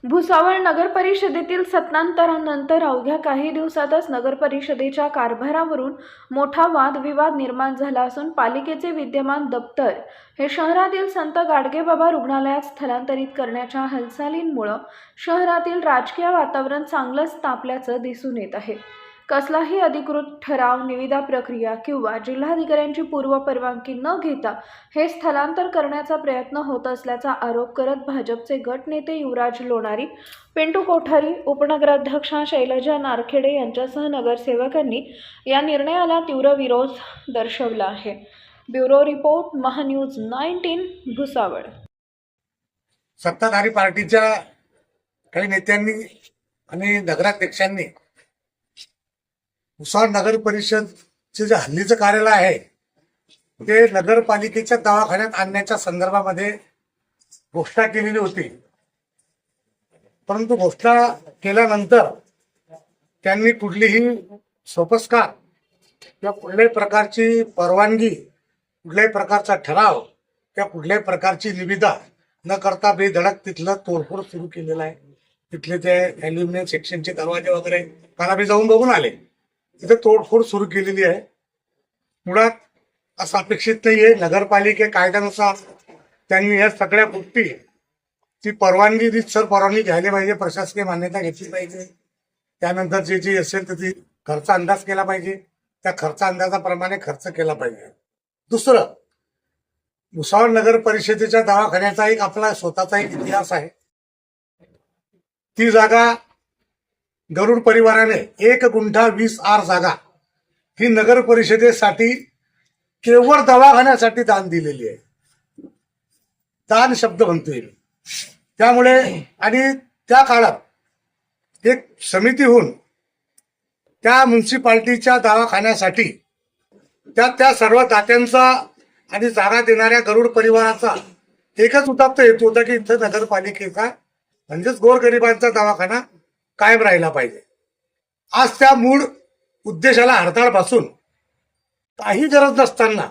भुसावळ नगर परिषदेतील सत्तांतरानंतर अवघ्या काही दिवसातच नगर परिषदेच्या कारभारावरून मोठा वादविवाद निर्माण झाला असून पालिकेचे विद्यमान दप्तर हे शहरातील संत गाडगेबाबा रुग्णालयात स्थलांतरित करण्याच्या हालचालींमुळे शहरातील राजकीय वातावरण चांगलंच तापल्याचं दिसून येत आहे। कसलाही अधिकृत ठराव, निविदा प्रक्रिया किंवा जिल्हाधिकाऱ्यांची पूर्व परवानगी न घेता हे स्थलांतर करण्याचा प्रयत्न होत असल्याचा आरोप करत भाजपचे गटनेते युवराज लोणारी, पिंटू कोठारी, उपनगराध्यक्षा शैलजा नारखेडे यांच्यासह नगरसेवकांनी या निर्णयाला तीव्र विरोध दर्शवला आहे। Bureau report, Mahanews 19 Bhusawal. सत्ताधारी पार्टीच्या काही नेत्यांनी आणि नगराध्यक्षांनी भुसावळ नगर परिषदचे जे हल्लीचं कार्यालय आहे ते नगरपालिकेच्या दवाखान्यात आणण्याच्या संदर्भामध्ये घोषणा केलेली होती, परंतु घोषणा केल्यानंतर त्यांनी कुठलीही सोपस्कार किंवा कुठल्याही प्रकारची परवानगी, कुठल्याही प्रकारचा ठराव किंवा कुठल्याही प्रकारची निविदा न करता बेधडक तिथलं तोडफोड सुरू केलेला आहे। तिथले ते ॲल्युमिनियम सेक्शनचे दरवाजे वगैरे काल आम्ही जाऊन बघून आले, तिथे तोडफोड सुरू केलेली आहे। मुळात असं अपेक्षित नाहीये। नगरपालिके कायद्यानुसार त्यांनी या सगळ्या गोष्टी परवानगी रीतसर परवानगी घ्यायला पाहिजे, प्रशासकीय मान्यता घेतली पाहिजे, त्यानंतर जे असेल तर ती खर्च अंदाज केला पाहिजे, त्या खर्च अंदाजाप्रमाणे खर्च केला पाहिजे। दुसरं, भुसावळ नगर परिषदेच्या दवाखान्याचा एक आपला स्वतःचा एक इतिहास आहे। ती जागा गरुड परिवाराने 1 गुंठा 20 आर जागा ही नगर परिषदेसाठी केवळ दवाखान्यासाठी दान दिलेली आहे। दान शब्द म्हणतोय। त्यामुळे आणि त्या काळात एक समिती होऊन त्या म्युन्सिपाल्टीच्या दवाखान्यासाठी त्या सर्व दात्यांचा आणि जागा देणाऱ्या गरुड परिवाराचा एकच उदात्त हेतू होता की इथं नगरपालिकेचा म्हणजेच गोरगरिबांचा दवाखाना कायम राहिला पाहिजे। आज त्या मूळ उद्देशाला हरताळ बसून काही गरज नसताना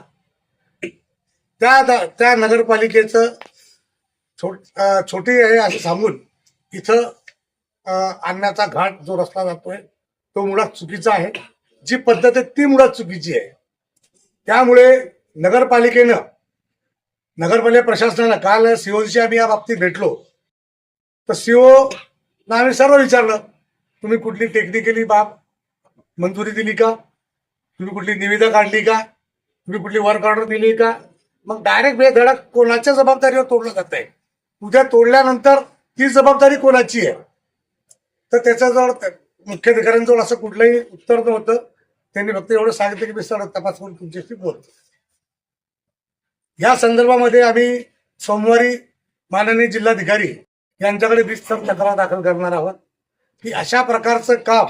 त्या नगरपालिकेचं छोटी आहे असं सांगून इथं आणण्याचा घाट जो रस्ता जातोय तो मुळात चुकीचा आहे। जी पद्धत आहे ती मुळात चुकीची आहे। त्यामुळे नगरपालिका प्रशासनानं काल सीओशी आम्ही या बाबतीत भेटलो तर सीओना आम्ही सर्व विचारलं, तुम्ही कुठली टेक्निकली बाब मंजुरी दिली का, तुम्ही कुठली निविदा काढली का, तुम्ही कुठली वर्क ऑर्डर दिली का? मग डायरेक्ट बेधडक कोणाच्या जबाबदारीवर तोडलं जात आहे। उद्या तोडल्यानंतर ती जबाबदारी कोणाची आहे? तर त्याच्याजवळ मुख्याधिकाऱ्यांजवळ असं कुठलंही उत्तर नव्हतं। त्यांनी फक्त एवढं सांगितलं की मी सर तपास करून तुमच्याशी बोलतो। या संदर्भामध्ये आम्ही सोमवारी माननीय जिल्हाधिकारी यांच्याकडे विस्तृत तक्रार दाखल करणार आहोत की अशा प्रकारचं काम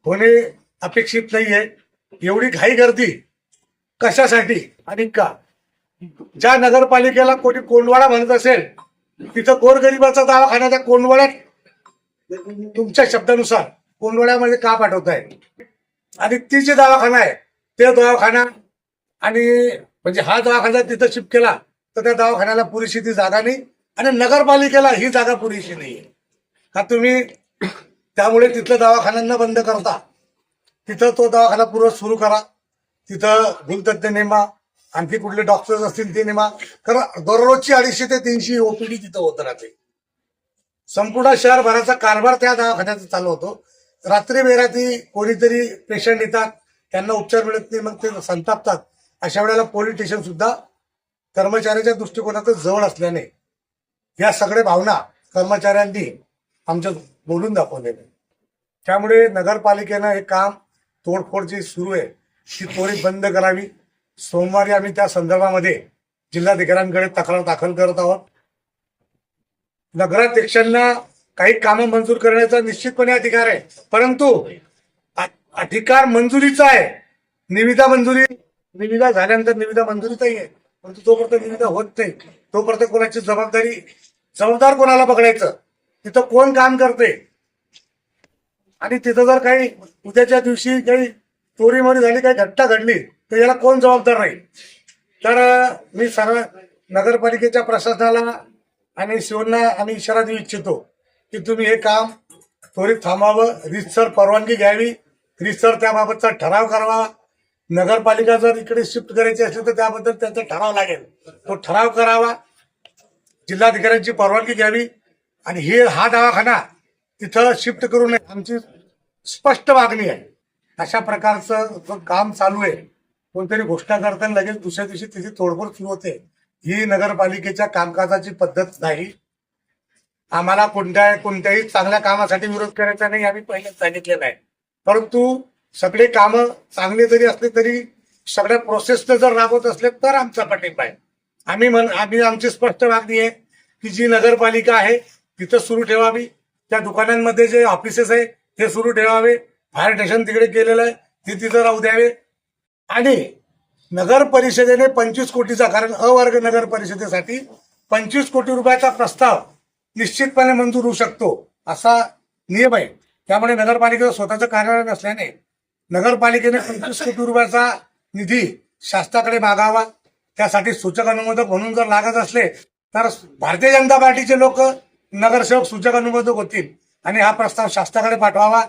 होणे अपेक्षित नाहीये। एवढी घाई गर्दी कशासाठी आणि का? ज्या नगरपालिकेला कोणी कोंडवाडा म्हणत असेल तिथं गोरगरिबाचा दवाखाना त्या कोंडवाड्यात तुमच्या शब्दानुसार कोंडवाड्यामध्ये का पाठवताय? आणि ती जे दवाखाना आहे ते दवाखाना आणि म्हणजे हा दवाखाना तिथं शिफ्ट केला तर त्या दवाखान्याला पुरेशी ती जागा नाही आणि नगरपालिकेला ही जागा पुरेशी नाहीये का? तुम्ही त्यामुळे तिथलं दवाखान्यांना बंद करता, तिथं तो दवाखाना पूर्व सुरू करा, तिथं भूलतज्ञ नेमा, आणखी कुठले डॉक्टर्स असतील ते नेमा, कारण दररोजची 250 ते 300 ओपीडी तिथं होत राहते। संपूर्ण शहरभराचा कारभार त्या दवाखान्याचा चालू होतो। रात्री बेरात्री कोणीतरी पेशंट येतात, त्यांना उपचार मिळत नाही, मग ते संतापतात। अशा वेळेला पोलीस स्टेशन सुद्धा कर्मचाऱ्याच्या दृष्टिकोनातून जवळ असल्याने या सगळ्या भावना कर्मचाऱ्यांनी आमच्या बोलून दाखवलेले। त्यामुळे नगरपालिकेनं हे काम तोडफोड जी सुरू आहे ती त्वरित बंद करावी। सोमवारी आम्ही त्या संदर्भामध्ये जिल्हाधिकाऱ्यांकडे तक्रार दाखल करत आहोत। नगराध्यक्षांना काही कामं मंजूर करण्याचा निश्चितपणे अधिकार आहे, परंतु अधिकार मंजुरीचा आहे। निविदा झाल्यानंतर निविदा मंजुरीचाही आहे, परंतु तोपर्यंत निविदा होत नाही तोपर्यंत कोणाची जबाबदार कोणाला पकडायचं? तिथं कोण काम करते? आणि तिथं जर काही उद्याच्या दिवशी काही चोरीमोरी झाली, काही घटना घडली तर याला कोण जबाबदार राहील? तर मी सर्व नगरपालिकेच्या प्रशासनाला आणि शिवना आम्ही इशारा देऊ इच्छितो की तुम्ही हे काम त्वरित थांबावं, रीतसर परवानगी घ्यावी, रीतसर त्याबाबतचा ठराव करावा. नगरपालिका जर इकडे शिफ्ट करायची असली तर त्याबद्दल त्यांचा ठराव लागेल, तो ठराव करावा, जिल्हाधिकाऱ्यांची परवानगी घ्यावी आणि हा दवाखाना तिथं शिफ्ट करू नये आमची स्पष्ट मागणी आहे. अशा प्रकारचं जो काम चालू आहे, कोणतरी घोषणा करताना लगेच दुसऱ्या दिवशी तिची तोडफोड सुरू होते, ही नगरपालिकेच्या कामकाजाची पद्धत नाही. आम्हाला कोणत्याही चांगल्या कामासाठी विरोध करायचा नाही, आम्ही पहिलेच सांगितलेलं आहे. परंतु सगळे कामं चांगले जरी असले तरी सगळ्या प्रोसेस जर राबवत असले तर आमचा पाठिंबा आहे. आम्ही आमची स्पष्ट मागणी आहे की जी नगरपालिका आहे तिथं सुरू ठेवावी, त्या दुकानांमध्ये जे ऑफिसेस आहे ते सुरू ठेवावे, फायर स्टेशन तिकडे केलेलं आहे ते तिथं राहू द्यावे आणि नगर परिषदेने 25 कोटीचा, कारण अ वर्ग नगर परिषदेसाठी 25 कोटी रुपयाचा प्रस्ताव निश्चितपणे मंजूर होऊ शकतो असा नियम आहे. त्यामुळे नगरपालिकेचं स्वतःचं कार्यालय नसल्याने नगरपालिकेने 25 कोटी रुपयाचा निधी शासनाकडे मागावा. त्यासाठी सूचक अनुमोदक म्हणून जर लागत असले तर भारतीय जनता पार्टीचे लोक नगरसेवक सूचक अनुमोदक होतील आणि हा प्रस्ताव शासनाकडे पाठवावा.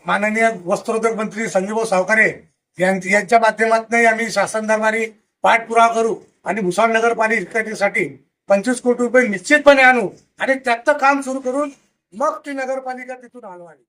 माननीय वस्त्रोद्योग मंत्री संजीवभाऊ सावकारे यांच्या माध्यमातून आम्ही शासन दरबारी पाठपुरावा करू आणि भुसावळ नगरपालिकेसाठी 25 कोटी रुपये निश्चितपणे आणू आणि त्याचं काम सुरू करून मग ती नगरपालिका तिथून हलवावी.